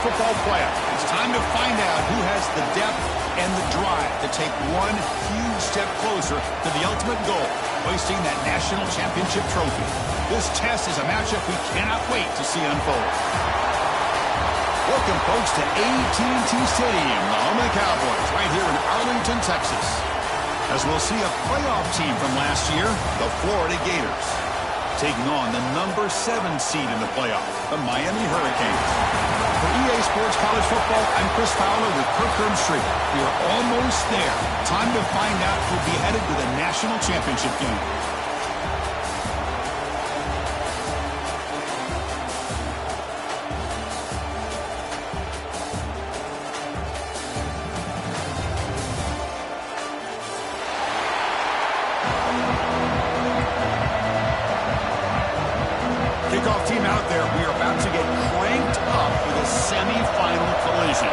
football playoff. It's time to find out who has the depth and the drive to take one huge step closer to the ultimate goal, hoisting that national championship trophy. This test is a matchup we cannot wait to see unfold. Welcome, folks, to AT&T Stadium, the home of the Cowboys, right here in Arlington, Texas. As we'll see a playoff team from last year, the Florida Gators, taking on the number 7 seed in the playoff, the Miami Hurricanes. For EA Sports College Football, I'm Chris Fowler with Kirk Herbstreit. We are almost there. Time to find out who'll be headed to the national championship game. Kickoff team out there. We are about to get cranked up for the semifinal collision.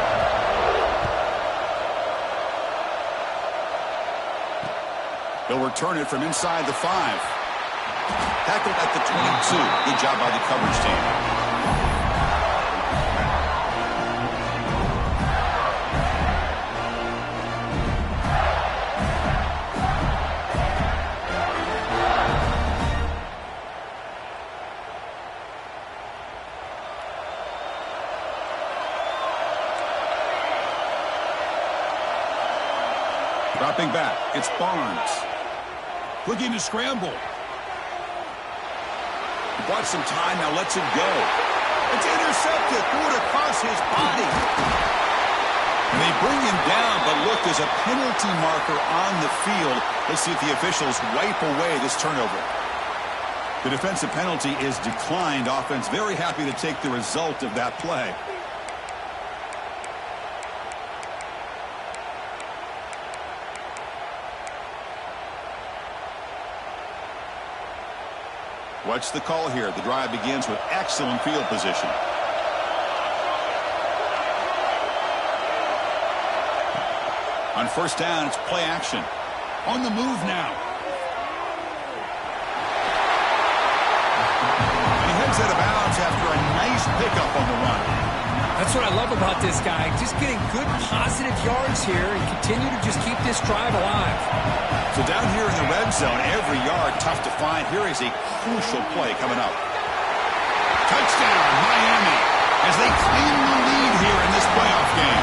They'll return it from inside the 5. Tackled at the 22. Good job by the coverage team. Dropping back, it's Barnes. Looking to scramble. He bought some time, now lets it go. It's intercepted, threw it across his body. And they bring him down, but look, there's a penalty marker on the field. Let's see if the officials wipe away this turnover. The defensive penalty is declined. Offense very happy to take the result of that play. What's the call here? The drive begins with excellent field position. On first down, it's play action. On the move now. And he heads out of bounds after a nice pickup on the run. That's what I love about this guy. Just getting good positive yards here and continue to just keep this drive alive. So down here in the red zone, every yard tough to find. Here is a crucial play coming up. Touchdown, Miami, as they claim the lead here in this playoff game.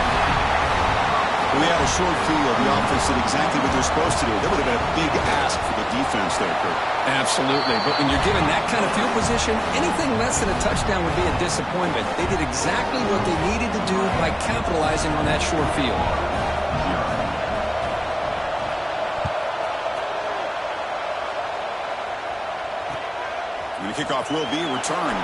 We had a short field. The offense did exactly what they're supposed to do. That would have been a big ask for the defense there, Kurt. Absolutely. But when you're given that kind of field position, anything less than a touchdown would be a disappointment. They did exactly what they needed to do by capitalizing on that short field. And the kickoff will be returned.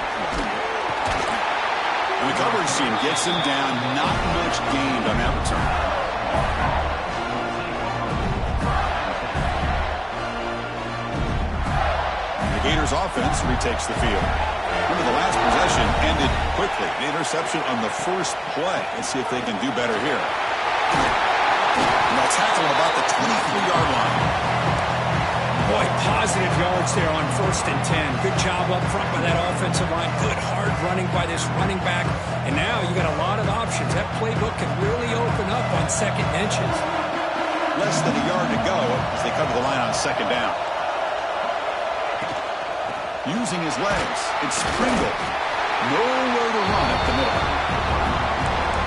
And the coverage team gets him down. Not much gained on that return. The Gators offense retakes the field. Remember, the last possession ended quickly. The interception on the first play. Let's see if they can do better here. And they'll tackle him about the 23-yard line. Boy, positive yards there on 1st and 10. Good job up front by that offensive line. Good hard running by this running back. And now you got a lot of options. That playbook can really open up on 2nd and inches. Less than a yard to go as they come to the line on 2nd down. Using his legs, it's Pringle. Nowhere to run up the middle.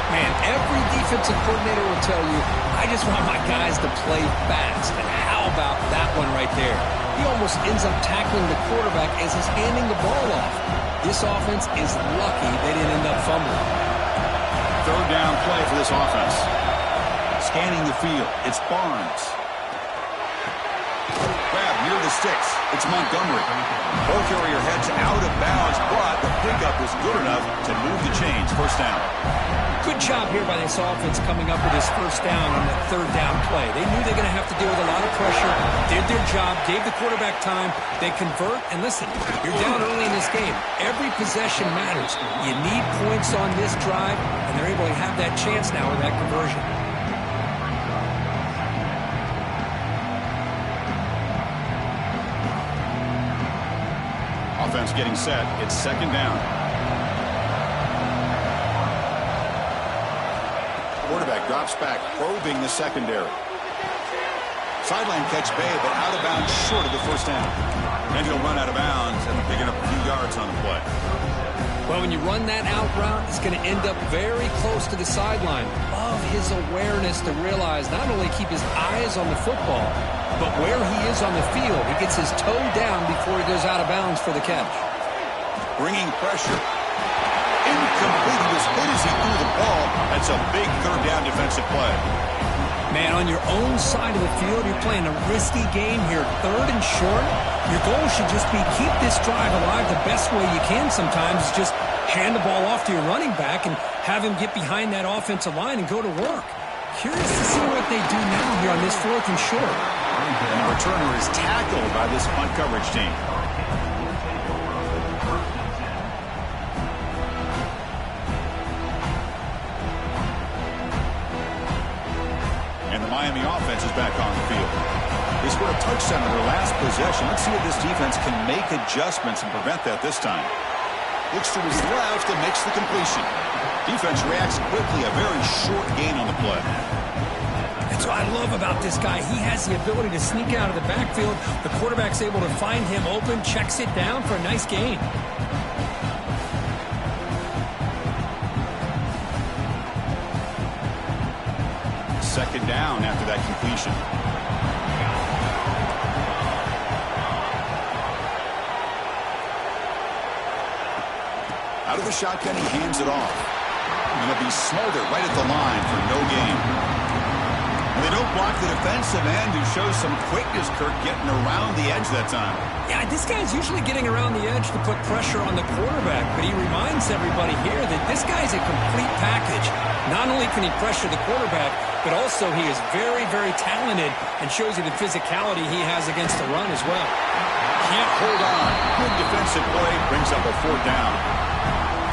Man, every defensive coordinator will tell you, I just want my guys to play fast. And how about that one right there? He almost ends up tackling the quarterback as he's handing the ball off. This offense is lucky they didn't end up fumbling. 3rd down play for this offense. Scanning the field, it's Barnes. Grab near the sticks. It's Montgomery. Ball carrier heads out of bounds, but the pickup was good enough to move the chains. 1st down. Good job here by this offense coming up with his 1st down on that 3rd down play. They knew they were going to have to deal with a lot of pressure, did their job, gave the quarterback time. They convert, and listen, you're down early in this game. Every possession matters. You need points on this drive, and they're able to have that chance now with that conversion. Offense getting set. It's 2nd down. drops back, probing the secondary. Sideline catch Bay, but out of bounds short of the first down. And he'll run out of bounds after picking up a few yards on the play. Well, when you run that out route, it's going to end up very close to the sideline. Love his awareness to realize not only keep his eyes on the football, but where he is on the field. He gets his toe down before he goes out of bounds for the catch. Bringing pressure. Incomplete. He was hit as he threw the ball. That's a big third down defensive play. Man, on your own side of the field, you're playing a risky game here. Third and short, your goal should just be keep this drive alive the best way you can sometimes. Is just hand the ball off to your running back and have him get behind that offensive line and go to work. Curious to see what they do now here on this fourth and short. And the returner is tackled by this punt coverage team. Miami offense is back on the field. They scored a touchdown in their last possession. Let's see if this defense can make adjustments and prevent that this time. Looks to his left and makes the completion. Defense reacts quickly. A very short gain on the play. That's what I love about this guy. He has the ability to sneak out of the backfield. The quarterback's able to find him open, checks it down for a nice gain. Second down after that completion. Out of the shotgun, he hands it off. And it'll be Smolder right at the line for no gain. They don't block the defensive end, who shows some quickness, Kirk, getting around the edge that time. Yeah, this guy's usually getting around the edge to put pressure on the quarterback, but he reminds everybody here that this guy's a complete package. Not only can he pressure the quarterback, but also he is very, very talented and shows you the physicality he has against the run as well. Can't hold on. Good defensive play brings up a fourth down.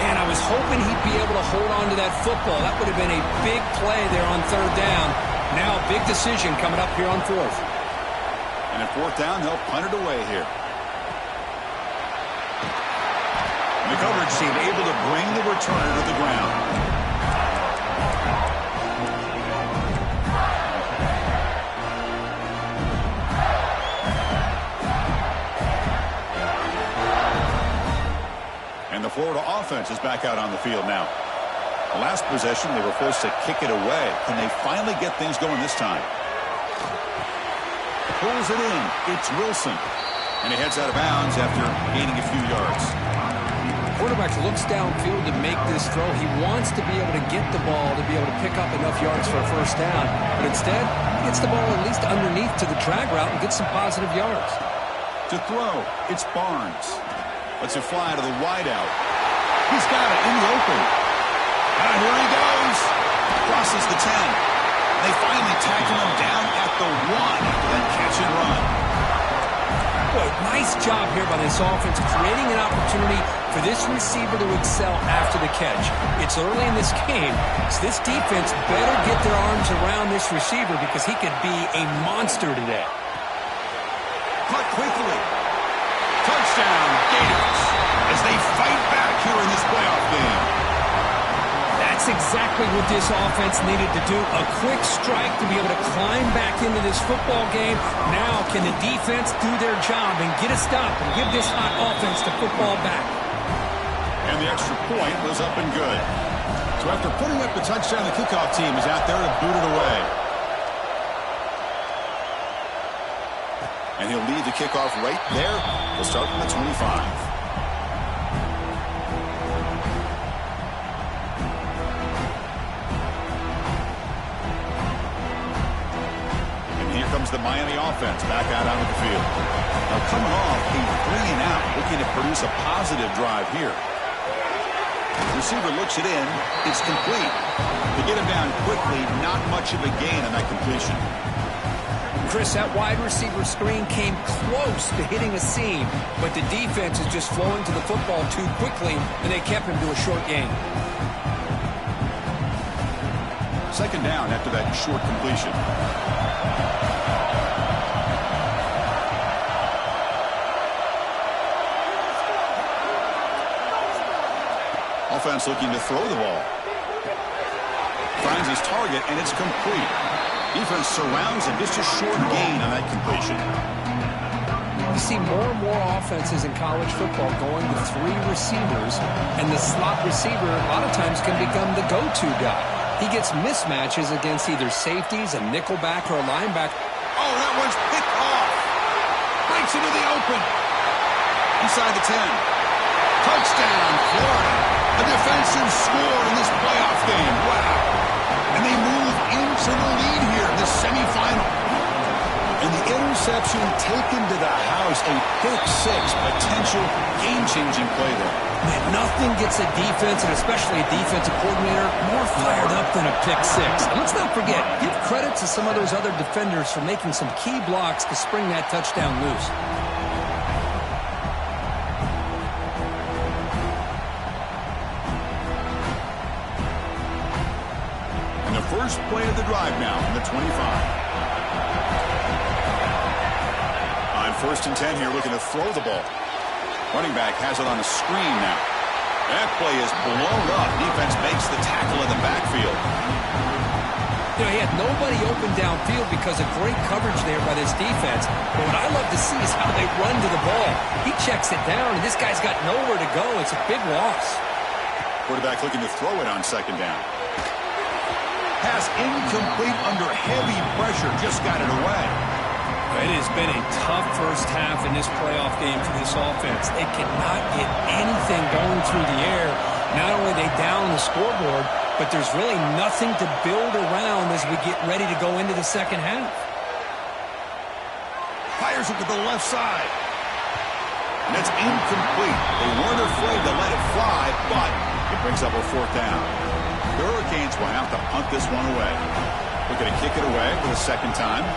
And I was hoping he'd be able to hold on to that football. That would have been a big play there on third down. Now a big decision coming up here on fourth. And at fourth down, they'll punt it away here. And the coverage team able to bring the returner to the ground. And the Florida offense is back out on the field now. The last possession, they were forced to kick it away. Can they finally get things going this time? Pulls it in. It's Wilson. And he heads out of bounds after gaining a few yards. Quarterback looks downfield to make this throw. He wants to be able to get the ball to be able to pick up enough yards for a first down. But instead, he gets the ball at least underneath to the drag route and gets some positive yards. To throw, it's Barnes. Lets it fly to the wideout. He's got it in the open. And here he goes. Crosses the 10. They finally tackle him down at the 1 after that catch and run. Boy, nice job here by this offense, creating an opportunity for this receiver to excel after the catch. It's early in this game, so this defense better get their arms around this receiver because he could be a monster today. Cut quickly. Touchdown, Gators, as they fight back here in this playoff game. That's exactly what this offense needed to do. A quick strike to be able to climb back into this football game. Now can the defense do their job and get a stop and give this hot offense the football back? And the extra point was up and good. So after putting up the touchdown, the kickoff team is out there to boot it away. And he'll lead the kickoff right there. He'll start from the 25. Comes the Miami offense back out onto the field. Now coming off a 3-and-out, looking to produce a positive drive here. The receiver looks it in. It's complete. To get him down quickly, not much of a gain on that completion. Chris, that wide receiver screen came close to hitting a seam, but the defense is just flowing to the football too quickly, and they kept him to a short gain. Second down after that short completion. Offense looking to throw the ball. Finds his target, and it's complete. Defense surrounds him. Just a short gain on that completion. You see more and more offenses in college football going with 3 receivers, and the slot receiver a lot of times can become the go-to guy. He gets mismatches against either safeties, a nickelback, or a linebacker. Oh, that one's picked off. Breaks into the open. Inside the 10. Touchdown, Florida. A defensive score in this playoff game. Wow. And they move into the lead here in the semifinal. And the interception taken to the house, a pick-6, potential game-changing play there. Man, nothing gets a defense, and especially a defensive coordinator, more fired up than a pick-6. And let's not forget, give credit to some of those other defenders for making some key blocks to spring that touchdown loose. And the first play of the drive now from the 25. First and 10 here, looking to throw the ball. Running back has it on a screen now. That play is blown up. Defense makes the tackle in the backfield. You know, he had nobody open downfield because of great coverage there by this defense. But what I love to see is how they run to the ball. He checks it down, and this guy's got nowhere to go. It's a big loss. Quarterback looking to throw it on second down. Pass incomplete under heavy pressure. Just got it away. It has been a tough first half in this playoff game for this offense. They cannot get anything going through the air. Not only are they down the scoreboard, but there's really nothing to build around as we get ready to go into the second half. Fires it to the left side. And that's incomplete. They weren't afraid to let it fly, but it brings up a fourth down. The Hurricanes will have to punt this one away. They're going to kick it away for the second time.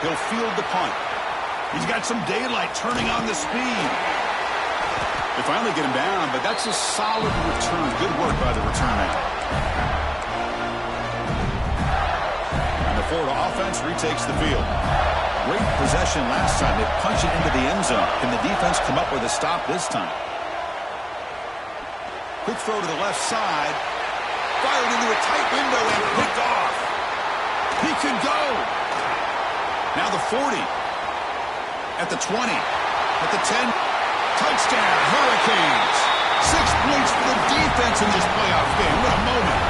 He'll field the punt. He's got some daylight turning on the speed. They finally get him down, but that's a solid return. Good work by the return man. And the Florida offense retakes the field. Great possession last time. They punch it into the end zone. Can the defense come up with a stop this time? Quick throw to the left side. Fired into a tight window and picked off. He can go. Now the 40, at the 20, at the 10, touchdown, Hurricanes. 6 points for the defense in this playoff game. What a moment.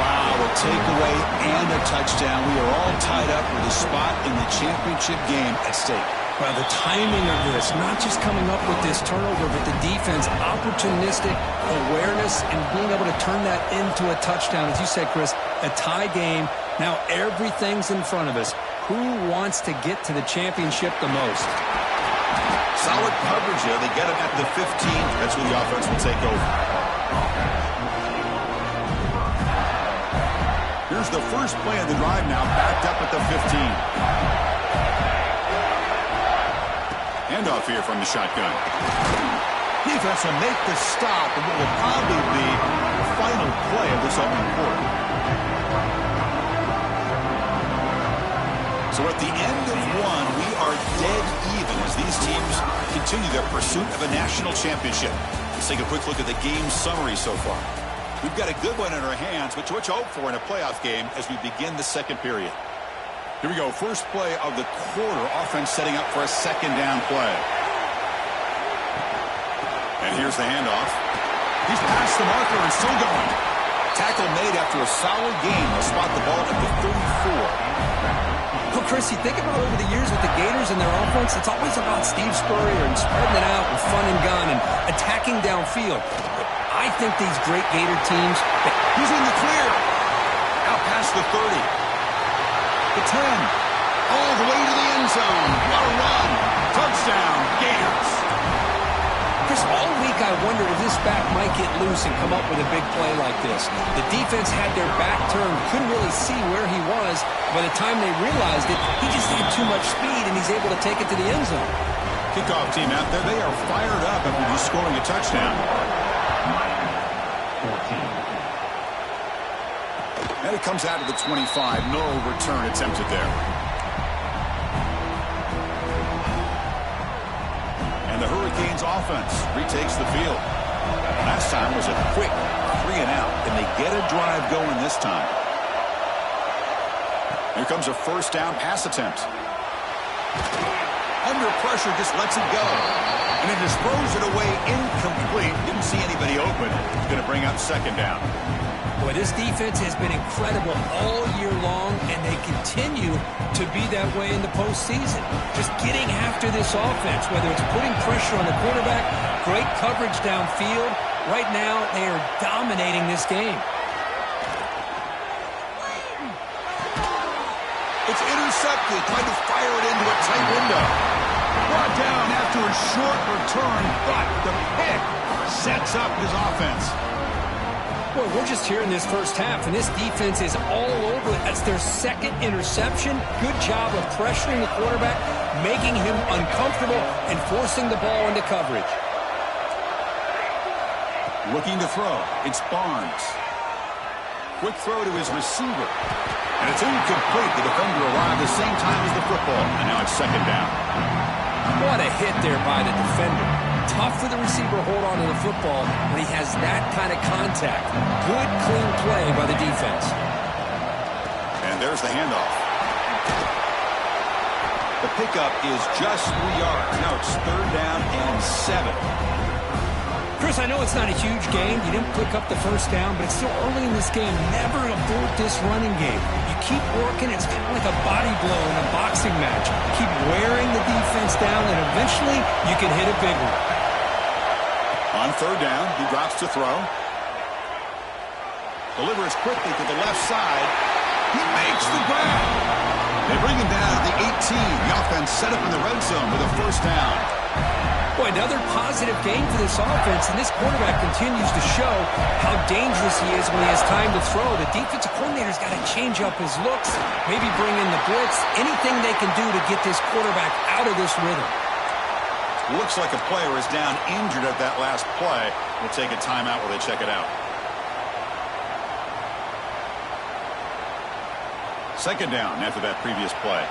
Wow, a takeaway and a touchdown. We are all tied up with a spot in the championship game at stake. Well, the timing of this, not just coming up with this turnover, but the defense, opportunistic awareness, and being able to turn that into a touchdown. As you said, Chris, a tie game. Now everything's in front of us. Who wants to get to the championship the most? Solid coverage there. They get him at the 15. That's where the offense will take over. Here's the first play of the drive now, backed up at the 15. Handoff here from the shotgun. Defense will make the stop in what will probably be the final play of this opening quarter. So at the end of one, we are dead even as these teams continue their pursuit of a national championship. Let's take a quick look at the game summary so far. We've got a good one in our hands, which what you hope for in a playoff game as we begin the second period. Here we go, first play of the quarter. Offense setting up for a second down play. And here's the handoff. He's past the marker and still going. Tackle made after a solid gain. They'll spot the ball at the 34. Well, Chris, you think about over the years with the Gators and their offense, it's always about Steve Spurrier and spreading it out with fun and gun and attacking downfield. But I think these great Gator teams... He's in the clear. Out past the 30. The 10. All the way to the end zone. What a run. Touchdown, Gators. Chris, all week I wonder if this back might get loose and come up with a big play like this. The defense had their back turned, couldn't really see where he was. By the time they realized it, he just had too much speed, and he's able to take it to the end zone. Kickoff team out there, they are fired up and will be scoring a touchdown. And it comes out of the 25. No return attempted there. And And the Hurricanes offense retakes the field. Last time was a quick 3-and-out. Can they get a drive going this time? Here comes a first down pass attempt. Under pressure, just lets it go. And it just throws it away incomplete. Didn't see anybody open. It's going to bring up second down. Boy, this defense has been incredible all year long, and they continue to be that way in the postseason. Just getting after this offense, whether it's putting pressure on the quarterback, great coverage downfield. Right now, they are dominating this game. It's intercepted. Tried to fire it into a tight window. Brought down after a short return, but the pick sets up his offense. Boy, we're just here in this first half, and this defense is all over it. That's their second interception. Good job of pressuring the quarterback, making him uncomfortable, and forcing the ball into coverage. Looking to throw. It's Barnes. Quick throw to his receiver. And it's incomplete. The defender arrived the same time as the football. And now it's second down. What a hit there by the defender. Tough for the receiver to hold on to the football when he has that kind of contact. Good, clean play by the defense. And there's the handoff. The pickup is just 3 yards. Now it's third down and 7. Chris, I know it's not a huge game. You didn't pick up the first down, but it's still early in this game. Never abort this running game. You keep working. It's kind of like a body blow in a boxing match. Keep wearing the defense down, and eventually you can hit a big one. On third down, he drops to throw. Delivers quickly to the left side. He makes the grab. They bring him down at the 18. The offense set up in the red zone with a first down. Boy, another positive game for this offense, and this quarterback continues to show how dangerous he is when he has time to throw. The defensive coordinator's got to change up his looks, maybe bring in the blitz, anything they can do to get this quarterback out of this rhythm. Looks like a player is down injured at that last play. We'll take a timeout while they check it out. Second down after that previous play.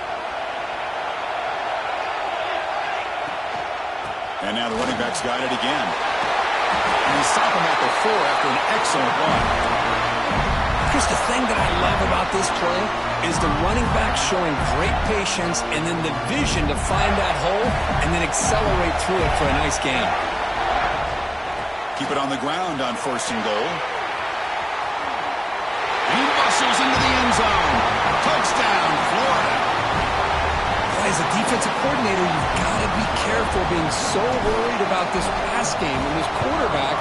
And now the running back's got it again. And he stopped him at the 4 after an excellent run. Chris, the thing that I love about this play is the running back showing great patience and then the vision to find that hole and then accelerate through it for a nice gain. Keep it on the ground on first and goal. He muscles into the end zone. Touchdown, Florida. As a defensive coordinator, you've got to be careful being so worried about this pass game and this quarterback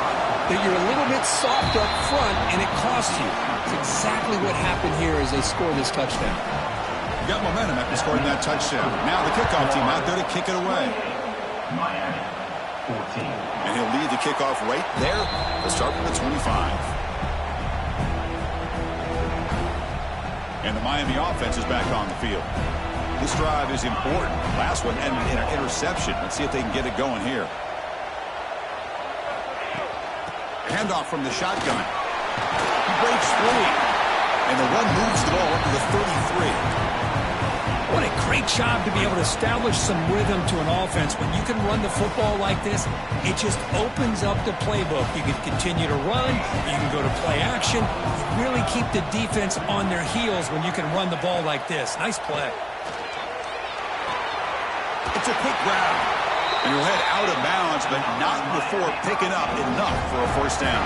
that you're a little bit soft up front and it costs you. It's exactly what happened here as they score this touchdown. Got momentum after scoring that touchdown. Now the kickoff team out there to kick it away. Miami, 14. And he'll lead the kickoff right there to start from the 25. And the Miami offense is back on the field. This drive is important. Last one ended in an interception. Let's see if they can get it going here. Handoff from the shotgun. He breaks free. And the run moves the ball up to the 33. What a great job to be able to establish some rhythm to an offense. When you can run the football like this, it just opens up the playbook. You can continue to run. You can go to play action. You really keep the defense on their heels when you can run the ball like this. Nice play. It's a quick grab. And he'll head out of bounds, but not before picking up enough for a first down.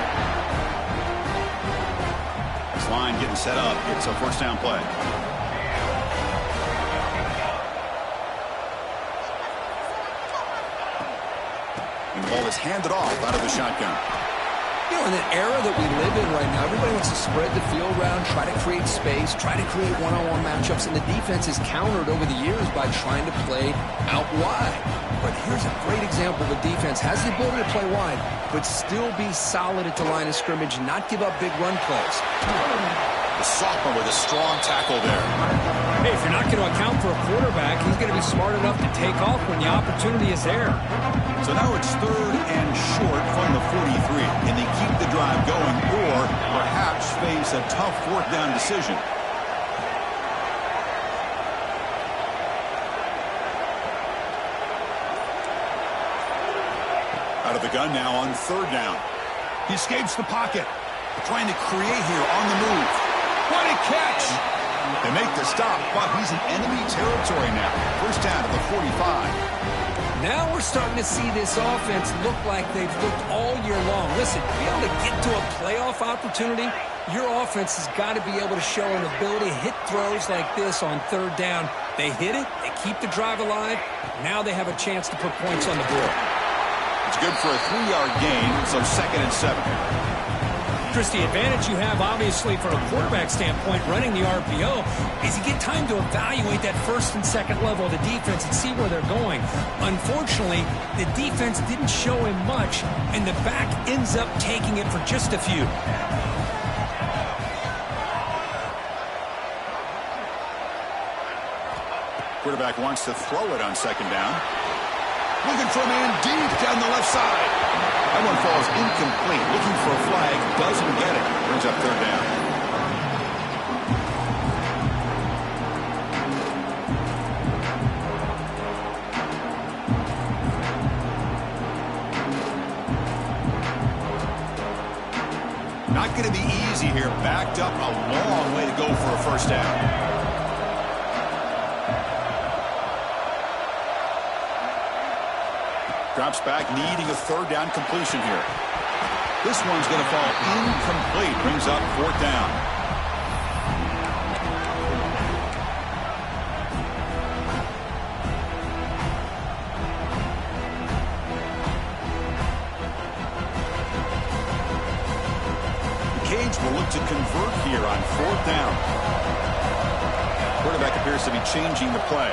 This line getting set up. It's a first down play. And the ball is handed off out of the shotgun. You know, in an era that we live in right now, everybody wants to spread the field around, try to create space, try to create one-on-one matchups, and the defense is countered over the years by trying to play out wide. But here's a great example of a defense has the ability to play wide, but still be solid at the line of scrimmage, not give up big run plays. The sophomore with a strong tackle there. Hey, if you're not going to account for a quarterback, he's going to be smart enough to take off when the opportunity is there. So now it's third and short from the 43. Can they keep the drive going or perhaps face a tough fourth down decision? the gun now on third down. He escapes the pocket. Trying to create here on the move. What a catch! They make the stop, but he's in enemy territory now. First down to the 45. Now we're starting to see this offense look like they've looked all year long. Listen, to be able to get to a playoff opportunity, your offense has got to be able to show an ability to hit throws like this on third down. They hit it, they keep the drive alive, now they have a chance to put points on the board. It's good for a 3-yard gain, so 2nd and 7. Chris, the advantage you have, obviously, from a quarterback standpoint, running the RPO, is you get time to evaluate that first and second level of the defense and see where they're going. Unfortunately, the defense didn't show him much, and the back ends up taking it for just a few. Quarterback wants to throw it on 2nd down. Looking for a man deep down the left side. That one falls incomplete. Looking for a flag. Doesn't get it. Brings up 3rd down. Not going to be easy here. Backed up a long way to go for a first down. Drops back, needing a 3rd down completion here. This one's going to fall incomplete. Brings up 4th down. Cage will look to convert here on 4th down. Quarterback appears to be changing the play.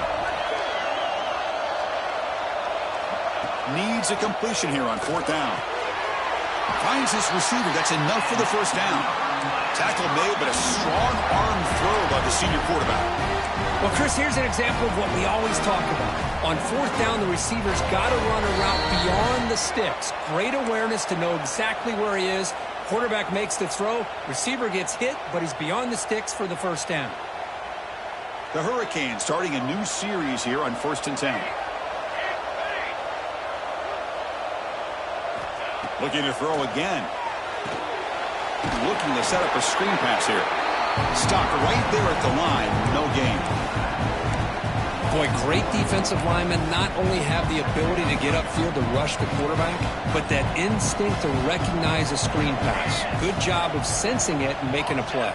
Needs a completion here on 4th down. Finds his receiver. That's enough for the first down. Tackle made, but a strong arm throw by the senior quarterback. Well, Chris, here's an example of what we always talk about. On 4th down, the receiver's got to run a route beyond the sticks. Great awareness to know exactly where he is. Quarterback makes the throw. Receiver gets hit, but he's beyond the sticks for the first down. The Hurricanes starting a new series here on 1st and 10. Looking to throw again. Looking to set up a screen pass here. Stopped right there at the line. No gain. Boy, great defensive linemen not only have the ability to get upfield to rush the quarterback, but that instinct to recognize a screen pass. Good job of sensing it and making a play.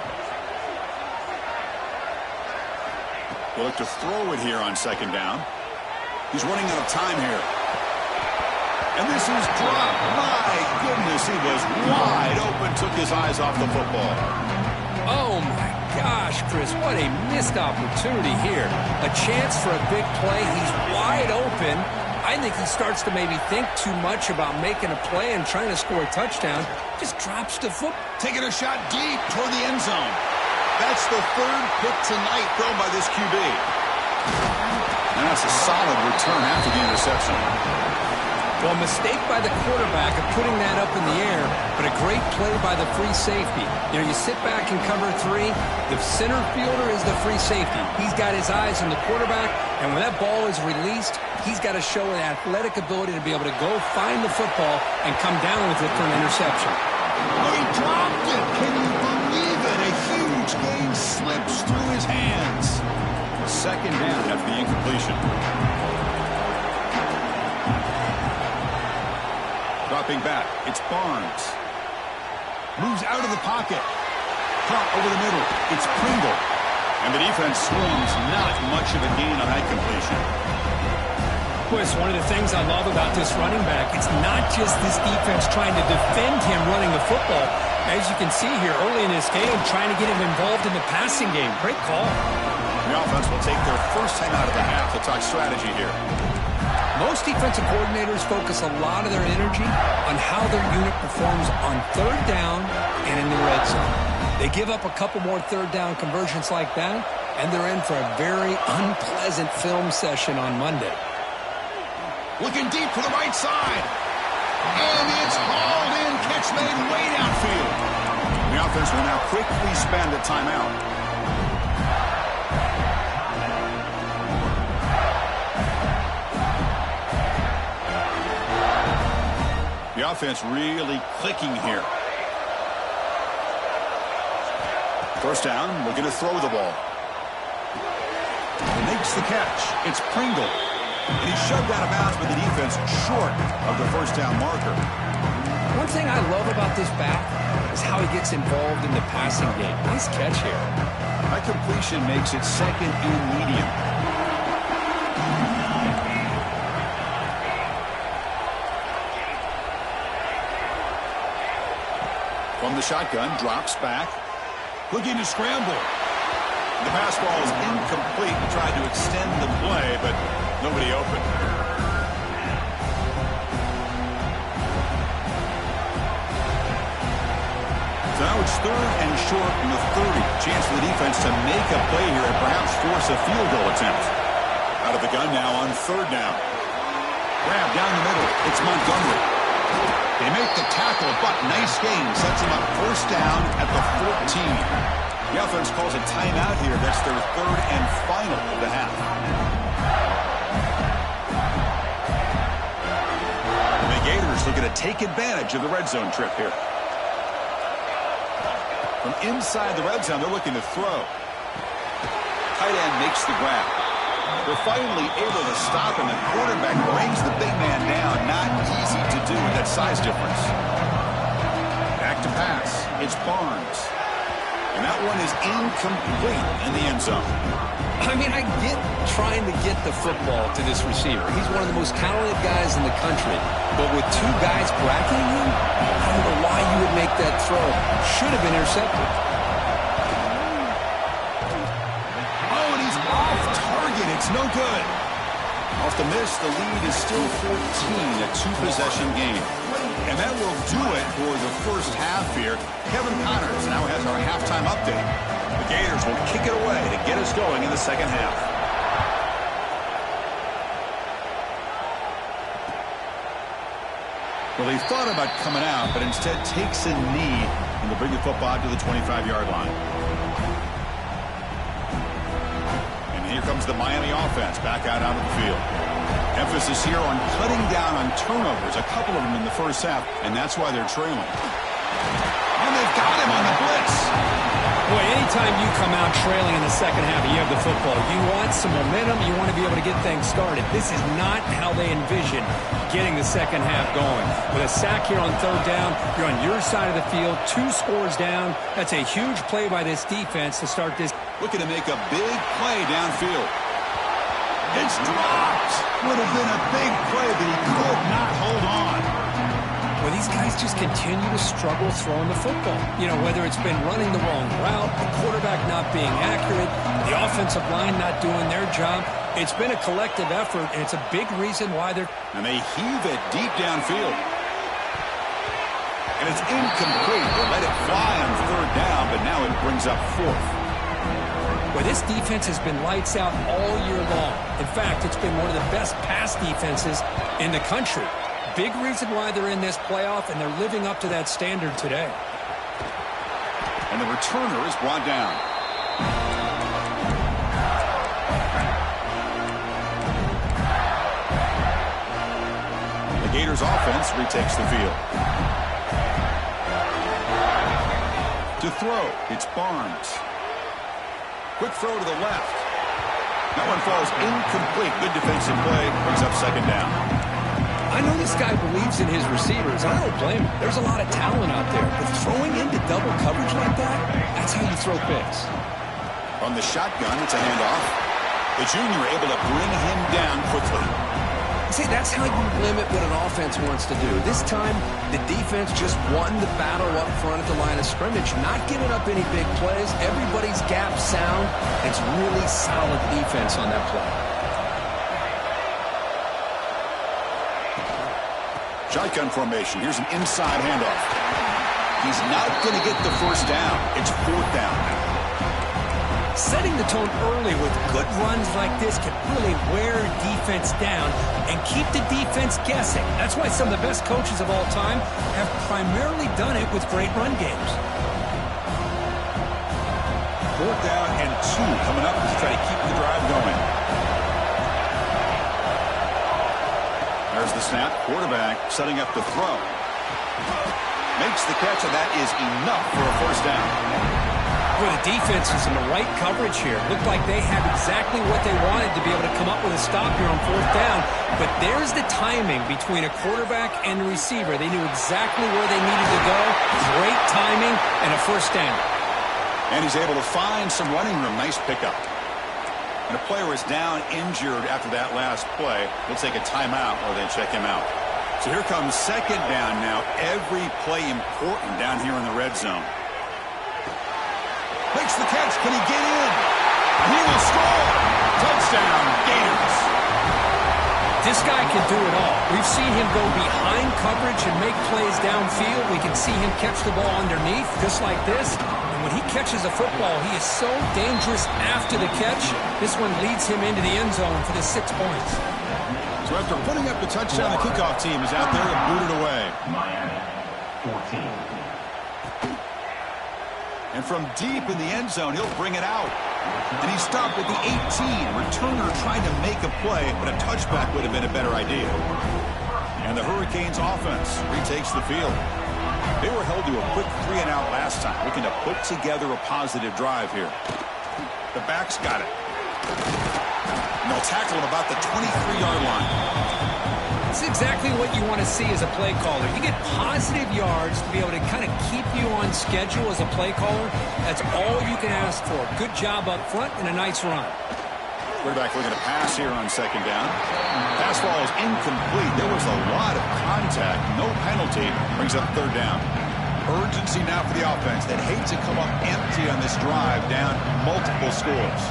We'll look to throw it here on 2nd down. He's running out of time here. And this is dropped. My goodness, he was wide open, took his eyes off the football. Oh, my gosh, Chris, what a missed opportunity here. A chance for a big play. He's wide open. I think he starts to maybe think too much about making a play and trying to score a touchdown. Just drops the foot. Taking a shot deep toward the end zone. That's the 3rd pick tonight thrown by this QB. And that's a solid return after the interception. Well, a mistake by the quarterback of putting that up in the air, but a great play by the free safety. You know, you sit back and cover 3. The center fielder is the free safety. He's got his eyes on the quarterback, and when that ball is released, he's got to show an athletic ability to be able to go find the football and come down with it for an interception. He dropped it. Can you believe it? A huge game slips through his hands. 2nd down after the incompletion. Dropping back, it's Barnes. Moves out of the pocket. Caught over the middle, it's Pringle. And the defense swings, not much of a gain on that completion. Boy, it's one of the things I love about this running back. It's not just this defense trying to defend him running the football. As you can see here early in this game, trying to get him involved in the passing game. Great call. The offense will take their first time out of the half to talk strategy here. Most defensive coordinators focus a lot of their energy on how their unit performs on 3rd down and in the red zone. They give up a couple more 3rd down conversions like that, and they're in for a very unpleasant film session on Monday. Looking deep for the right side. And it's hauled in. Catch made way downfield. The offense will now quickly spend a timeout. The offense really clicking here. First down, looking to throw the ball. He makes the catch. It's Pringle. And he's shoved out of bounds with the defense short of the first down marker. One thing I love about this back is how he gets involved in the passing game. Nice catch here. That completion makes it second and medium. From the shotgun, drops back. Looking to scramble. The pass ball is incomplete. He tried to extend the play, but nobody open. So now it's third and short from the 30. Chance for the defense to make a play here and perhaps force a field goal attempt. Out of the gun now on third down. Grab down the middle. It's Montgomery. They make the tackle, but nice gain. Sets him up first down at the 14. The offense calls a timeout here. That's their third and final of the half. The Gators looking to take advantage of the red zone trip here. From inside the red zone, they're looking to throw. Tight end makes the grab. They're finally able to stop him. The quarterback brings the big man down. Not easy to do with that size difference. Back to pass. It's Barnes. And that one is incomplete in the end zone. I mean, I get trying to get the football to this receiver. He's one of the most talented guys in the country. But with two guys bracketing him, I don't know why you would make that throw. Should have been intercepted. Oh, and he's off target. It's no good. Off the miss, the lead is still 14, a two-possession game. And that will do it for the first half here. Kevin Connors now has our halftime update. The Gators will kick it away to get us going in the second half. Well, he thought about coming out, but instead takes a knee and will bring the football to the 25-yard line. And here comes the Miami offense back out onto the field. Emphasis here on cutting down on turnovers, a couple of them in the first half, and that's why they're trailing. And they've got him on the blitz. Boy, anytime you come out trailing in the second half, you have the football. You want some momentum. You want to be able to get things started. This is not how they envision getting the second half going. With a sack here on third down, you're on your side of the field, 2 scores down. That's a huge play by this defense to start this. Looking to make a big play downfield. It's dropped. Would have been a big play, but he could not hold on. Well, these guys just continue to struggle throwing the football. You know, whether it's been running the wrong route, the quarterback not being accurate, the offensive line not doing their job. It's been a collective effort, and it's a big reason why they're... And they heave it deep downfield. And it's incomplete. They let it fly on third down, but now it brings up fourth. Well, this defense has been lights out all year long. In fact, it's been one of the best pass defenses in the country. Big reason why they're in this playoff, and they're living up to that standard today. And the returner is brought down. The Gators offense retakes the field. To throw, it's Barnes. Quick throw to the left. That one falls incomplete. Good defensive play. Brings up second down. I know this guy believes in his receivers, and I don't blame him. There's a lot of talent out there. But throwing into double coverage like that, that's how you throw picks. On the shotgun, it's a handoff. The junior able to bring him down quickly. See, that's how you limit what an offense wants to do. This time, the defense just won the battle up front at the line of scrimmage, not giving up any big plays. Everybody's gap sound. It's really solid defense on that play. Shotgun formation. Here's an inside handoff. He's not going to get the first down. It's fourth down. Setting the tone early with good runs like this can really wear defense down and keep the defense guessing. That's why some of the best coaches of all time have primarily done it with great run games. Fourth down and 2 coming up to try to keep the drive going. There's the snap. Quarterback setting up to throw. Makes the catch, and that is enough for a first down. Well, the defense is in the right coverage here. Looked like they had exactly what they wanted to be able to come up with a stop here on fourth down. But there's the timing between a quarterback and a receiver. They knew exactly where they needed to go. Great timing and a first down. And he's able to find some running room. Nice pickup. And a player is down injured after that last play. They'll take a timeout or they check him out. So here comes second down now. Every play important down here in the red zone. Makes the catch. Can he get in? He will score. Touchdown, Gators. This guy can do it all. We've seen him go behind coverage and make plays downfield. We can see him catch the ball underneath, just like this. And when he catches a football, he is so dangerous after the catch. This one leads him into the end zone for the 6 points. So after putting up the touchdown, the kickoff team is out there to boot it away. Miami, 14. And from deep in the end zone, he'll bring it out. And he stopped at the 18. Returner trying to make a play, but a touchback would have been a better idea. And the Hurricanes offense retakes the field. They were held to a quick 3-and-out last time, looking to put together a positive drive here. The backs got it. And they'll tackle him about the 23-yard line. It's exactly what you want to see as a play caller. You get positive yards to be able to kind of keep you on schedule as a play caller. That's all you can ask for. Good job up front and a nice run. Quarterback looking to pass here on second down. Pass ball is incomplete. There was a lot of contact. No penalty. Brings up third down. Urgency now for the offense. They'd hate to come up empty on this drive, down multiple scores.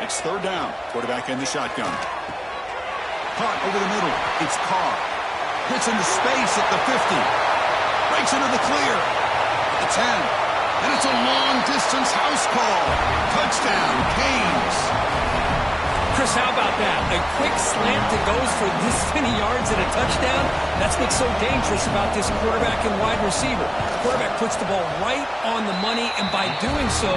It's third down. Quarterback in the shotgun. Caught over the middle. It's Carr. Hits into space at the 50. Breaks into the clear. At the 10. And it's a long-distance house call. Touchdown, Canes. Chris, how about that? A quick slant that goes for this many yards and a touchdown? That's what's so dangerous about this quarterback and wide receiver. The quarterback puts the ball right on the money, and by doing so,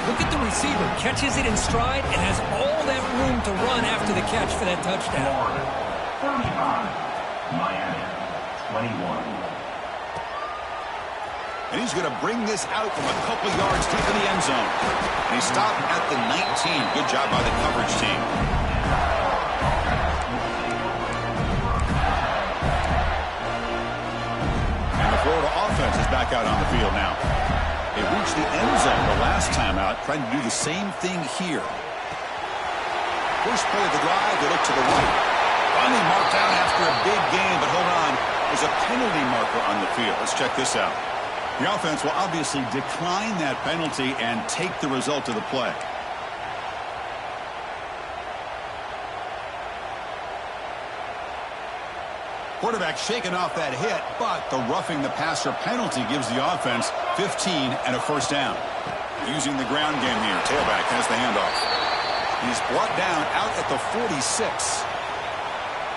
look at the receiver. Catches it in stride and has all that room to run after the catch for that touchdown. 35, Miami, 21. And he's going to bring this out from a couple yards deep in the end zone. And he stopped at the 19. Good job by the coverage team. And the Florida offense is back out on the field now. They reached the end zone the last time out, trying to do the same thing here. First play of the drive, they look to the right. Finally marked out after a big gain, but hold on. There's a penalty marker on the field. Let's check this out. The offense will obviously decline that penalty and take the result of the play. Quarterback shaking off that hit, but the roughing the passer penalty gives the offense 15 and a first down. Using the ground game here. Tailback has the handoff. He's brought down out at the 46.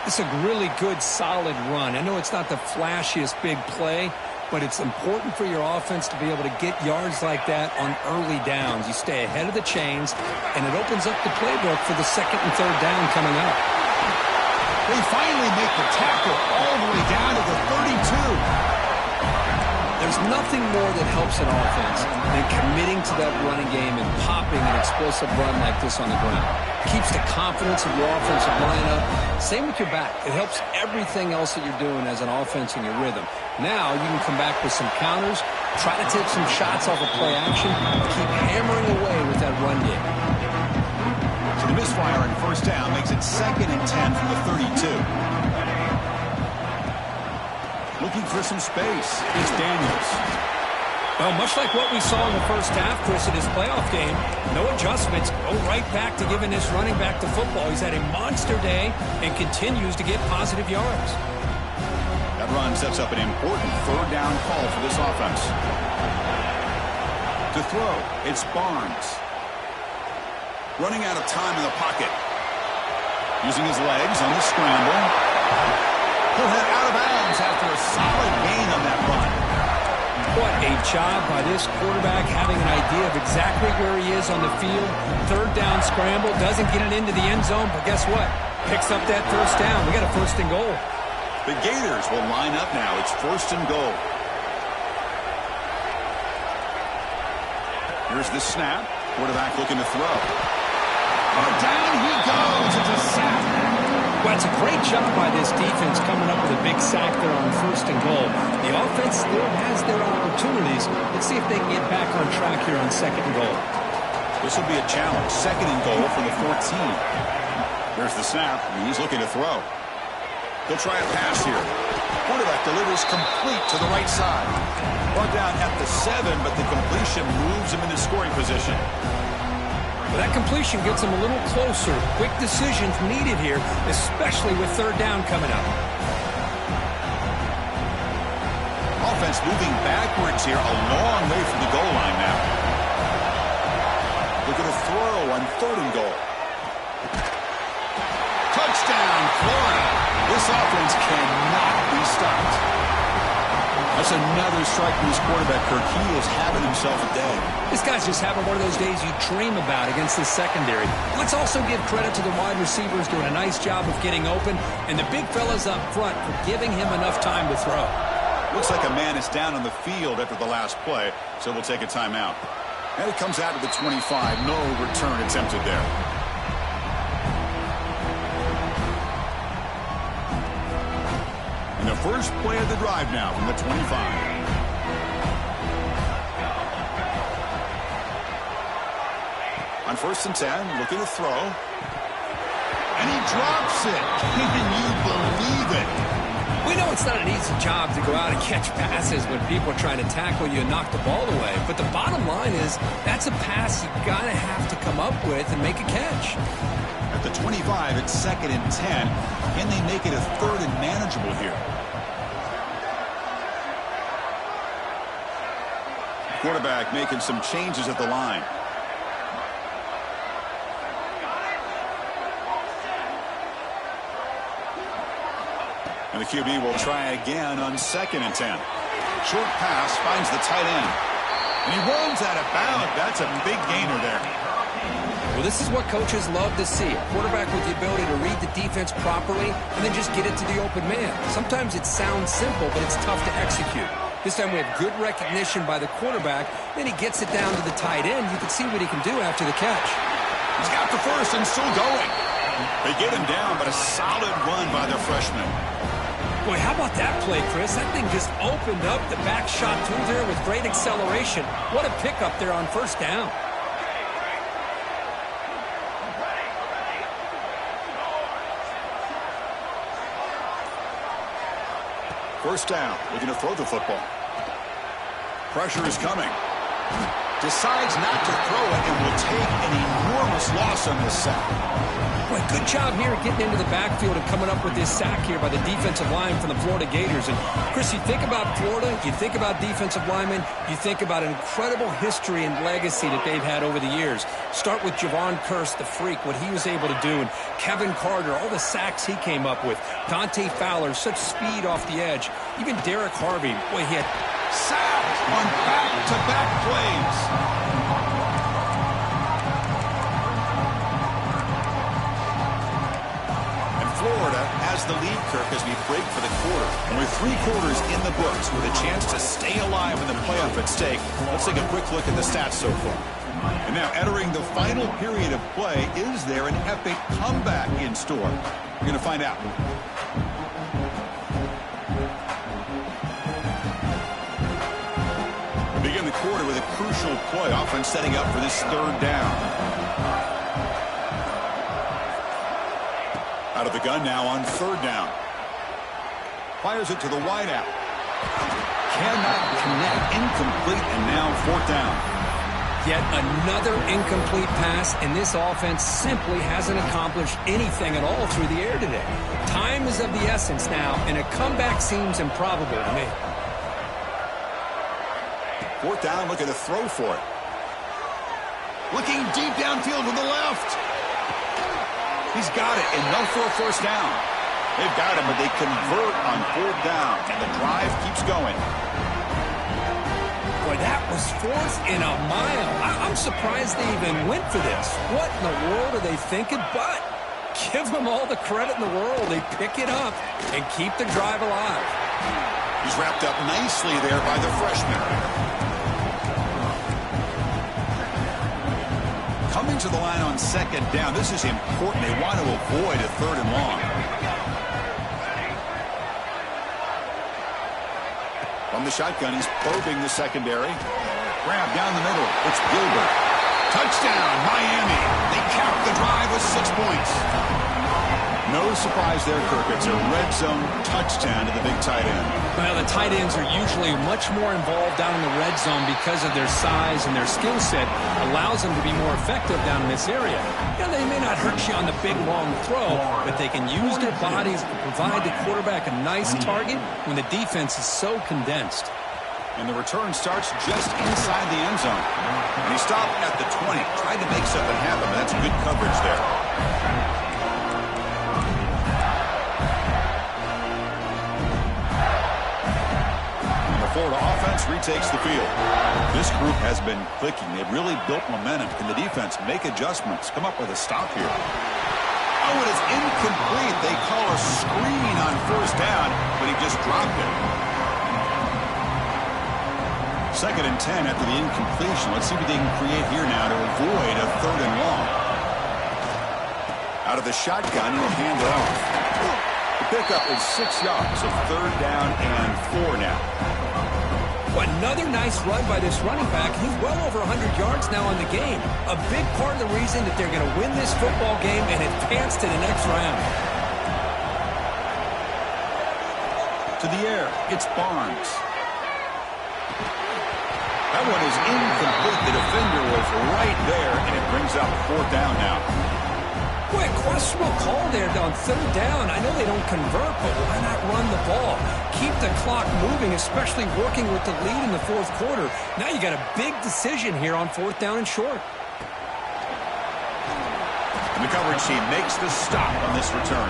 It's a really good, solid run. I know it's not the flashiest big play, but it's important for your offense to be able to get yards like that on early downs. You stay ahead of the chains, and it opens up the playbook for the second and third down coming up. They finally make the tackle all the way down to the 32. There's nothing more that helps an offense than committing to that running game and popping an explosive run like this on the ground. Keeps the confidence of your offensive lineup. Same with your back. It helps everything else that you're doing as an offense in your rhythm. Now you can come back with some counters, try to take some shots off of play action, keep hammering away with that run game. So the misfire in first down makes it 2nd and 10 from the 32. Looking for some space. It's Daniels. Well, much like what we saw in the first half, Chris, in his playoff game, no adjustments. Go right back to giving this running back to football. He's had a monster day and continues to get positive yards. That run sets up an important third down call for this offense. To throw, it's Barnes. Running out of time in the pocket. Using his legs on the scramble. He'll head out of bounds after a solid gain on that run. What a job by this quarterback, having an idea of exactly where he is on the field. Third down scramble, doesn't get it into the end zone, but guess what? Picks up that first down. We got a first and goal. The Gators will line up now. It's first and goal. Here's the snap. Quarterback looking to throw. Oh, down he goes. It's a sack. Well, it's a great job by this defense coming up with a big sack there on first and goal. The offense still has their opportunities. Let's see if they can get back on track here on second and goal. This will be a challenge. Second and goal from the 14. There's the snap, and he's looking to throw. He'll try a pass here. Quarterback delivers complete to the right side. Brought down at the 7, but the completion moves him into scoring position. Well, that completion gets him a little closer. Quick decisions needed here, especially with third down coming up. Offense moving backwards here, a long way from the goal line now. Looking to throw on third and goal. Touchdown, Florida. This offense cannot be stopped. That's another strike from his quarterback, Kirk. He is having himself a day. This guy's just having one of those days you dream about against this secondary. Let's also give credit to the wide receivers doing a nice job of getting open, and the big fellas up front for giving him enough time to throw. Looks like a man is down on the field after the last play, so we'll take a timeout. And it comes out to the 25. No return attempted there. And the first play of the drive now from the 25. On first and 10, looking to throw. And he drops it. Can you believe it? We know it's not an easy job to go out and catch passes when people are trying to tackle you and knock the ball away. But the bottom line is that's a pass you got to have to come up with and make a catch. At the 25, it's second and 10. Can they make it a third and manageable here? Quarterback making some changes at the line. And the QB will try again on second and 10. Short pass finds the tight end. And he runs out of bounds. That's a big gainer there. Well, this is what coaches love to see. A quarterback with the ability to read the defense properly and then just get it to the open man. Sometimes it sounds simple, but it's tough to execute. This time we have good recognition by the quarterback. Then he gets it down to the tight end. You can see what he can do after the catch. He's got the first and still going. They get him down, but a solid run by the freshman. Boy, how about that play, Chris? That thing just opened up the back shot through there with great acceleration. What a pickup there on first down. First down, looking to throw the football. Pressure is coming. Decides not to throw it and will take an enormous loss on this sack. Boy, good job here getting into the backfield and coming up with this sack here by the defensive line from the Florida Gators. And, Chris, you think about Florida, you think about defensive linemen, you think about an incredible history and legacy that they've had over the years. Start with Javon Kearse, the freak, what he was able to do, and Kevin Carter, all the sacks he came up with. Dante Fowler, such speed off the edge. Even Derek Harvey, boy, he had sacked on back-to-back plays. Florida has the lead, Kirk, as we break for the quarter. And with 3 quarters in the books, with a chance to stay alive in the playoff at stake, let's take a quick look at the stats so far. And now, entering the final period of play, is there an epic comeback in store? We're going to find out. We begin the quarter with a crucial play, offense setting up for this third down. Out of the gun now on third down. Fires it to the wideout. Cannot connect. Incomplete, and now fourth down. Yet another incomplete pass, and this offense simply hasn't accomplished anything at all through the air today. Time is of the essence now, and a comeback seems improbable to me. Fourth down, looking to throw for it. Looking deep downfield to the left. He's got it, enough for a first down. They've got him, but they convert on fourth down, and the drive keeps going. Boy, that was fourth in a mile. I'm surprised they even went for this. What in the world are they thinking? But Give them all the credit in the world. They pick it up and keep the drive alive. He's wrapped up nicely there by the freshman. Coming to the line on second down. This is important. They want to avoid a third and long. From the shotgun, he's probing the secondary. Grab down the middle. It's Gilbert. Touchdown, Miami. They cap the drive with 6 points. No surprise there, Kirk. It's a red zone touchdown to the big tight end. Well, the tight ends are usually much more involved down in the red zone because of their size, and their skill set allows them to be more effective down in this area. Now, they may not hurt you on the big, long throw, but they can use their bodies to provide the quarterback a nice target when the defense is so condensed. And the return starts just inside the end zone. And he stopped at the 20. Tried to make something happen, but that's good coverage there. Florida offense retakes the field. This group has been clicking. They've really built momentum. Can the defense make adjustments? Come up with a stop here. Oh, it is incomplete. They call a screen on first down, but he just dropped it. 2nd and 10 after the incompletion. Let's see what they can create here now to avoid a third and long. Out of the shotgun, he'll hand it off. The pickup is 6 yards, so 3rd down and 4 now. Another nice run by this running back. He's well over 100 yards now in the game. A big part of the reason that they're going to win this football game and advance to the next round. To the air, it's Barnes. That one is incomplete. The defender was right there, and it brings up 4th down now. Boy, a questionable call there on 3rd down. I know they don't convert, but why not run the ball? Keep the clock moving, especially working with the lead in the 4th quarter. Now you got a big decision here on 4th down and short. And the coverage team makes the stop on this return.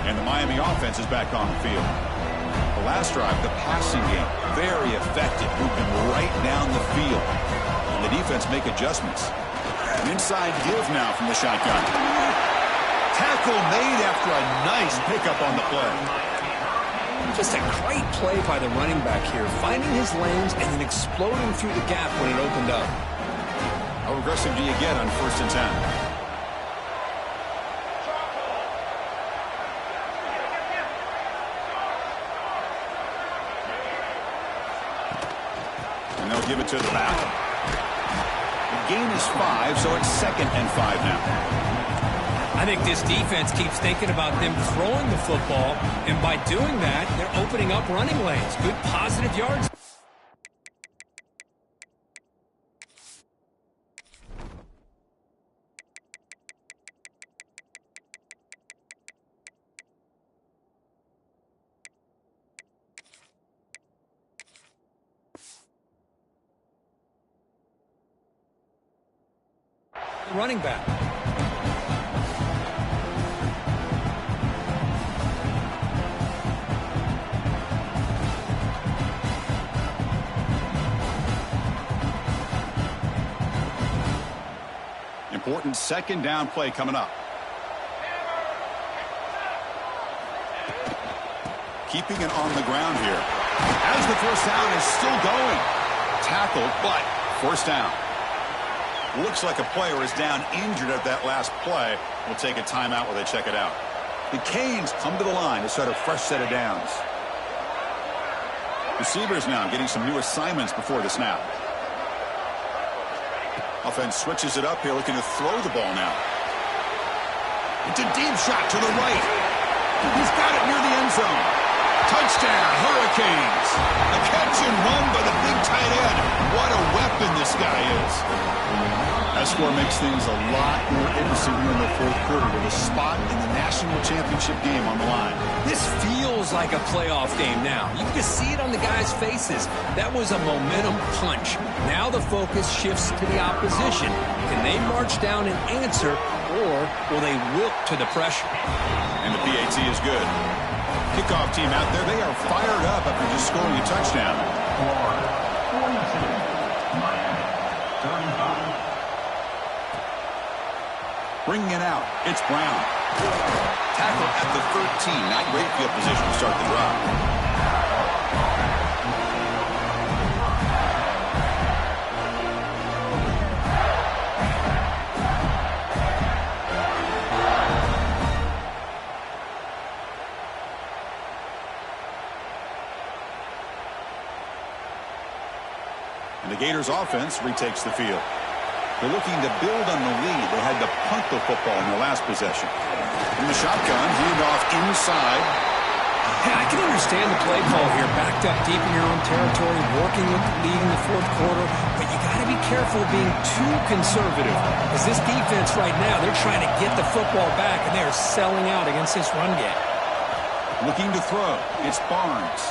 And the Miami offense is back on the field. The last drive, the passing game, very effective. Moved him right down the field. And the defense make adjustments. An inside give now from the shotgun. Tackle made after a nice pickup on the play. Just a great play by the running back here, finding his lanes and then exploding through the gap when it opened up. How aggressive do you get on 1st and 10? And they'll give it to the back. The gain is 5, so it's 2nd and 5 now. I think this defense keeps thinking about them throwing the football, and by doing that, they're opening up running lanes. Good positive yards. Running back. Important 2nd down play coming up. Keeping it on the ground here. As the 1st down is still going. Tackled, but 1st down. Looks like a player is down injured at that last play. We'll take a timeout while they check it out. The Canes come to the line to start a fresh set of downs. Receivers now getting some new assignments before the snap. Offense switches it up here, looking to throw the ball now. It's a deep shot to the right. He's got it near the end zone. Touchdown, Hurricanes. A catch and run by the big tight end. What a weapon this guy is. That score makes things a lot more interesting here in the 4th quarter with a spot in the national championship game on the line. This feels like a playoff game now. You can see it on the guys' faces. That was a momentum punch. Now the focus shifts to the opposition. Can they march down and answer, or will they wilt to the pressure? And the PAT is good. Kickoff team out there, they are fired up after just scoring a touchdown. 42, Miami. Bringing it out, it's Brown. Tackle at the 13. Not great field position to start the drive. And the Gators offense retakes the field. They're looking to build on the lead. They had to punt the football in their last possession. In the shotgun, hand off inside. Hey, I can understand the play call here. Backed up deep in your own territory, working with the lead in the fourth quarter. But you got to be careful of being too conservative. Because this defense right now, they're trying to get the football back, and they are selling out against this run game. Looking to throw. It's Barnes.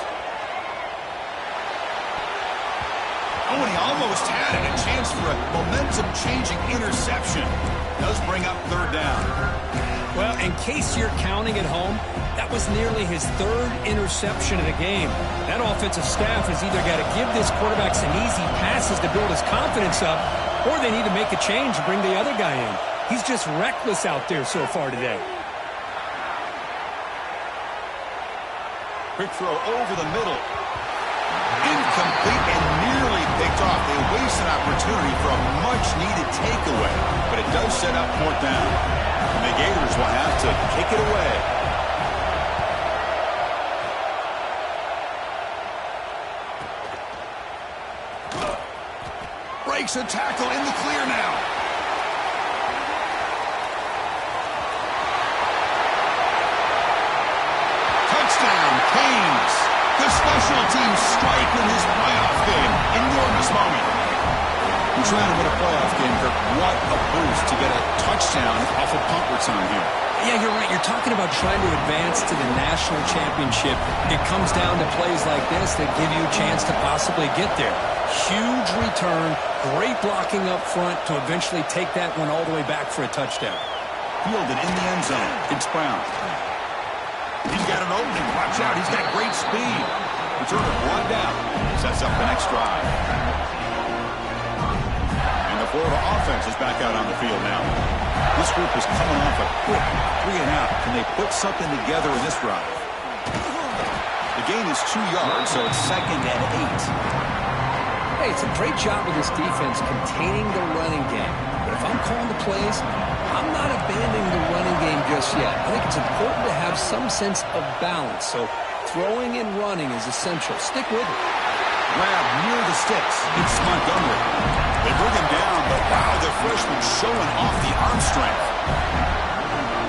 Oh, and he almost had it. A chance for a momentum-changing interception. Does bring up third down. Well, in case you're counting at home, that was nearly his third interception of the game. That offensive staff has either got to give this quarterback some easy passes to build his confidence up, or they need to make a change and bring the other guy in. He's just reckless out there so far today. Quick throw over the middle. Incomplete and nearly picked off. They waste an opportunity for a much-needed takeaway, but it does set up fourth down. And the Gators will have to kick it away. Breaks a tackle in the clear now. Touchdown, Canes. The special teams strike in his playoff game. Enormous moment. You're trying to win a playoff game, Kirk. What a boost to get a touchdown off a punt return here. Yeah, you're right. You're talking about trying to advance to the national championship. It comes down to plays like this that give you a chance to possibly get there. Huge return, great blocking up front to eventually take that one all the way back for a touchdown. Fielded in the end zone. It's Brown. He's got an opening. Watch out. He's got great speed. Returner brought down. Sets up the next drive. And the Florida offense is back out on the field now. This group is coming off a quick 3 and out. Can they put something together in this drive? The gain is 2 yards, so it's 2nd and 8. Hey, it's a great job with this defense containing the running game. But if I'm calling the plays, I'm not abandoning the running game just yet. I think it's important to have some sense of balance. So throwing and running is essential. Stick with it. Grab near the sticks. It's Montgomery. They bring him down, but wow, the freshman showing off the arm strength.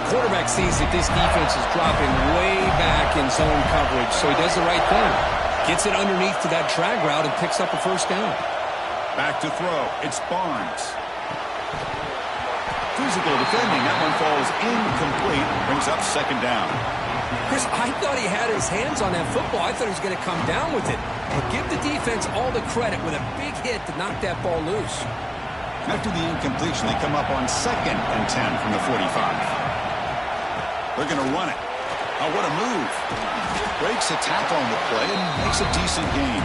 Quarterback sees that this defense is dropping way back in zone coverage, so he does the right thing. Gets it underneath to that drag route and picks up a first down. Back to throw. It's Barnes. Physical defending. That one falls incomplete. Brings up 2nd down. Chris, I thought he had his hands on that football. I thought he was going to come down with it. But give the defense all the credit with a big hit to knock that ball loose. After the incompletion, they come up on 2nd and 10 from the 45. They're going to run it. Oh, what a move. Breaks a tackle on the play and makes a decent gain.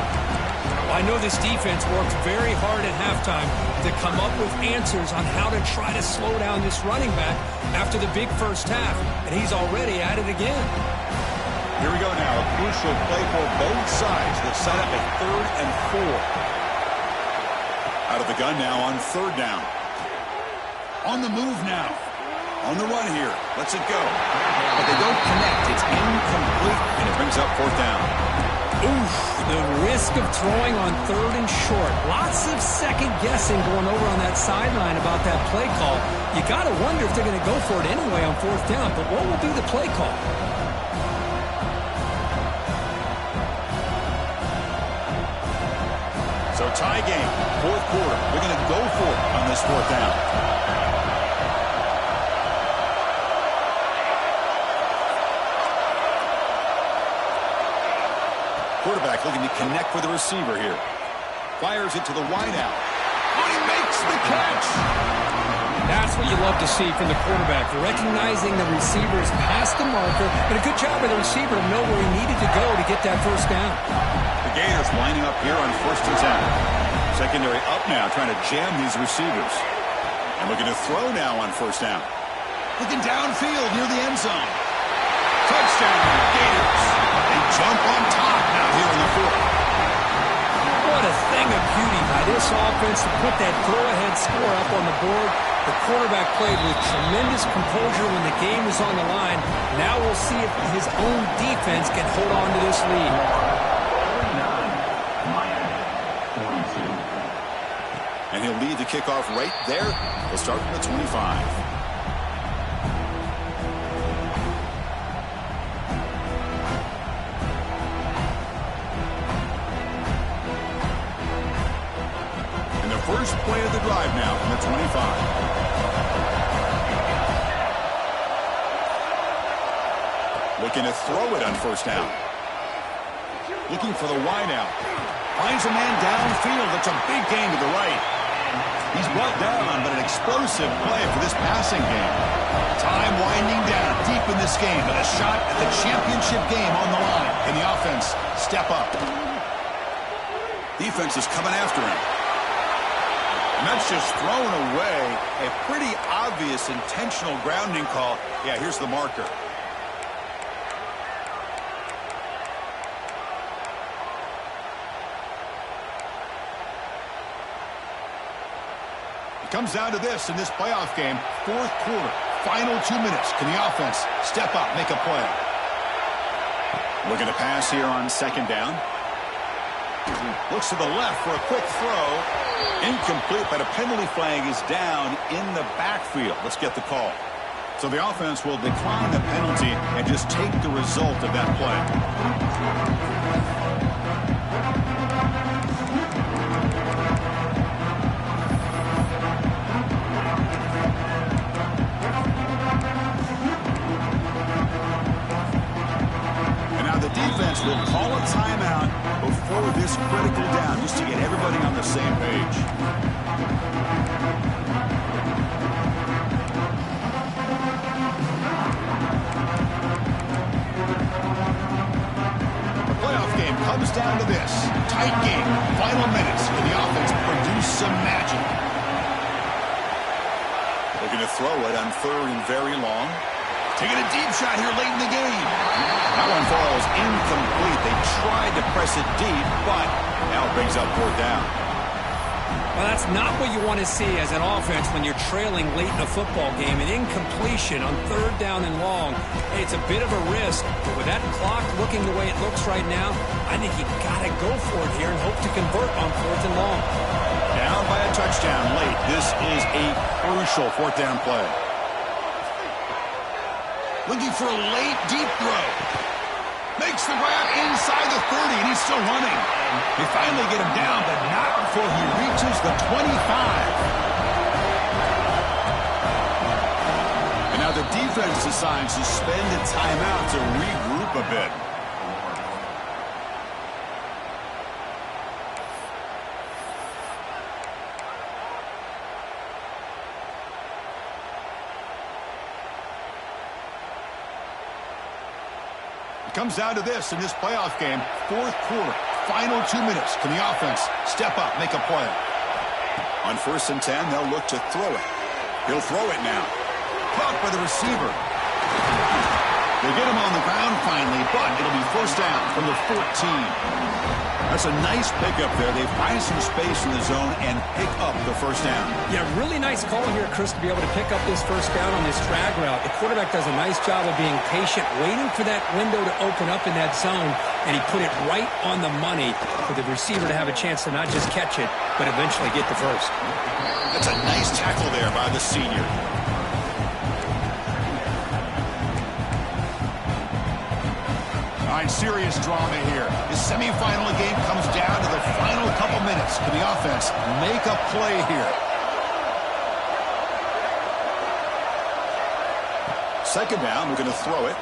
Well, I know this defense worked very hard at halftime to come up with answers on how to try to slow down this running back after the big first half, and he's already at it again. Here we go now. A crucial play for both sides that set up a 3rd and 4. Out of the gun now on 3rd down. On the move now. On the run here. Lets it go. But they don't connect. It's incomplete, and it brings up 4th down. Oof, the risk of throwing on 3rd and short. Lots of second guessing going over on that sideline about that play call. You got to wonder if they're going to go for it anyway on 4th down, but what will be the play call? So tie game, 4th quarter. They're going to go for it on this 4th down. Quarterback looking to connect with the receiver here. Fires it to the wideout. Oh, he makes the catch. That's what you love to see from the quarterback, recognizing the receiver's past the marker, and a good job by the receiver to know where he needed to go to get that first down. The Gators lining up here on 1st and 10. Secondary up now, trying to jam these receivers. And looking to throw now on 1st down. Looking downfield near the end zone. Touchdown, Gators. They jump on top now here in the fourth. What a thing of beauty by this offense to put that throw-ahead score up on the board. The quarterback played with tremendous composure when the game was on the line. Now we'll see if his own defense can hold on to this lead. And he'll lead the kickoff right there. He'll start from the 25. First play of the drive now from the 25. Looking to throw it on first down. Looking for the wide out. Finds a man downfield. That's a big gain to the right. He's brought down, but an explosive play for this passing game. Time winding down deep in this game, but a shot at the championship game on the line. And the offense step up. Defense is coming after him. And that's just thrown away. A pretty obvious intentional grounding call. Yeah, here's the marker. It comes down to this in this playoff game. Fourth quarter, final 2 minutes. Can the offense step up, make a play? Looking to pass here on second down. Looks to the left for a quick throw. Incomplete, but a penalty flag is down in the backfield. Let's get the call. So the offense will decline the penalty and just take the result of that play. And now the defense will call a timeout before this critical down, just to get everybody on the same page. The playoff game comes down to this. Tight game, final minutes, and the offense produce some magic. Looking to throw it on third and very long. Taking a deep shot here late in the game. That one falls incomplete. They tried to press it deep, but now it brings up fourth down. Well, that's not what you want to see as an offense when you're trailing late in a football game. An incompletion on third down and long. Hey, it's a bit of a risk, but with that clock looking the way it looks right now, I think you got to go for it here and hope to convert on fourth and long. Down by a touchdown late. This is a crucial fourth down play. Looking for a late, deep throw. Makes the grab inside the 30, and he's still running. They finally get him down, but not before he reaches the 25. And now the defense decides to spend a timeout to regroup a bit. It comes down to this in this playoff game. Fourth quarter, final 2 minutes. Can the offense step up, make a play? On first and 10, they'll look to throw it. He'll throw it now. Caught by the receiver. They get him on the ground finally, but it'll be first down from the 14. That's a nice pickup there. They find some space in the zone and pick up the first down. Yeah, really nice call here, Chris, to be able to pick up this first down on this drag route. The quarterback does a nice job of being patient, waiting for that window to open up in that zone, and he put it right on the money for the receiver to have a chance to not just catch it, but eventually get the first. That's a nice tackle there by the senior. All right, serious drama here. The semifinal game comes down to the final couple minutes. Can the offense make a play here? Second down, we're going to throw it.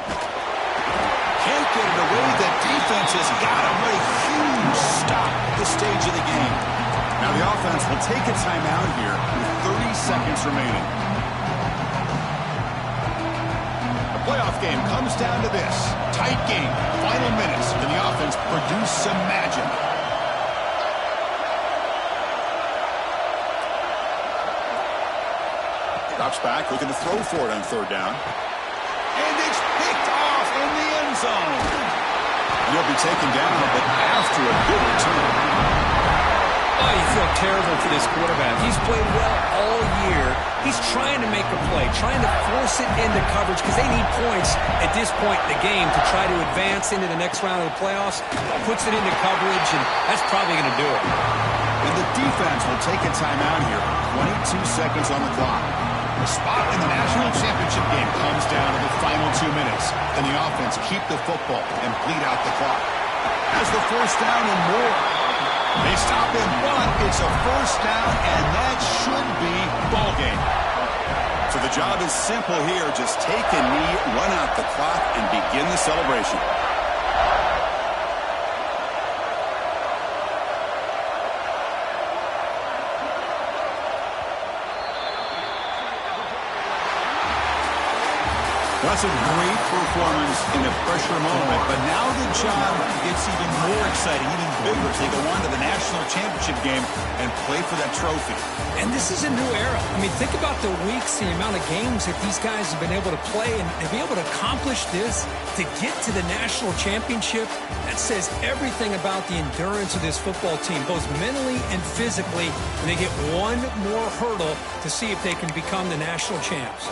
Can't get it away. The defense has got him. What a huge stop at this stage of the game. Now the offense will take a timeout here with 30 seconds remaining. Playoff game comes down to this. Tight game, final minutes, and the offense produce some magic. drops back, looking to throw for it on third down. And it's picked off in the end zone. And he'll be taken down, but after a good return. Oh, you feel terrible for this quarterback. He's played well all year. He's trying to make a play, trying to force it into coverage because they need points at this point in the game to try to advance into the next round of the playoffs. Puts it into coverage, and that's probably going to do it. And the defense will take a timeout here. 22 seconds on the clock. The spot in the national championship game comes down to the final 2 minutes. Then the offense keep the football and bleed out the clock. Has the first down and more. They stop him, but it's a first down, and that should be ball game. So the job is simple here. Just take a knee, run out the clock, and begin the celebration. That's a great performance in a pressure moment, but now the job gets even more exciting, even bigger as they go on to the national championship game and play for that trophy. And this is a new era. I mean, think about the weeks, the amount of games that these guys have been able to play, and to be able to accomplish this, to get to the national championship, that says everything about the endurance of this football team, both mentally and physically, and they get one more hurdle to see if they can become the national champs.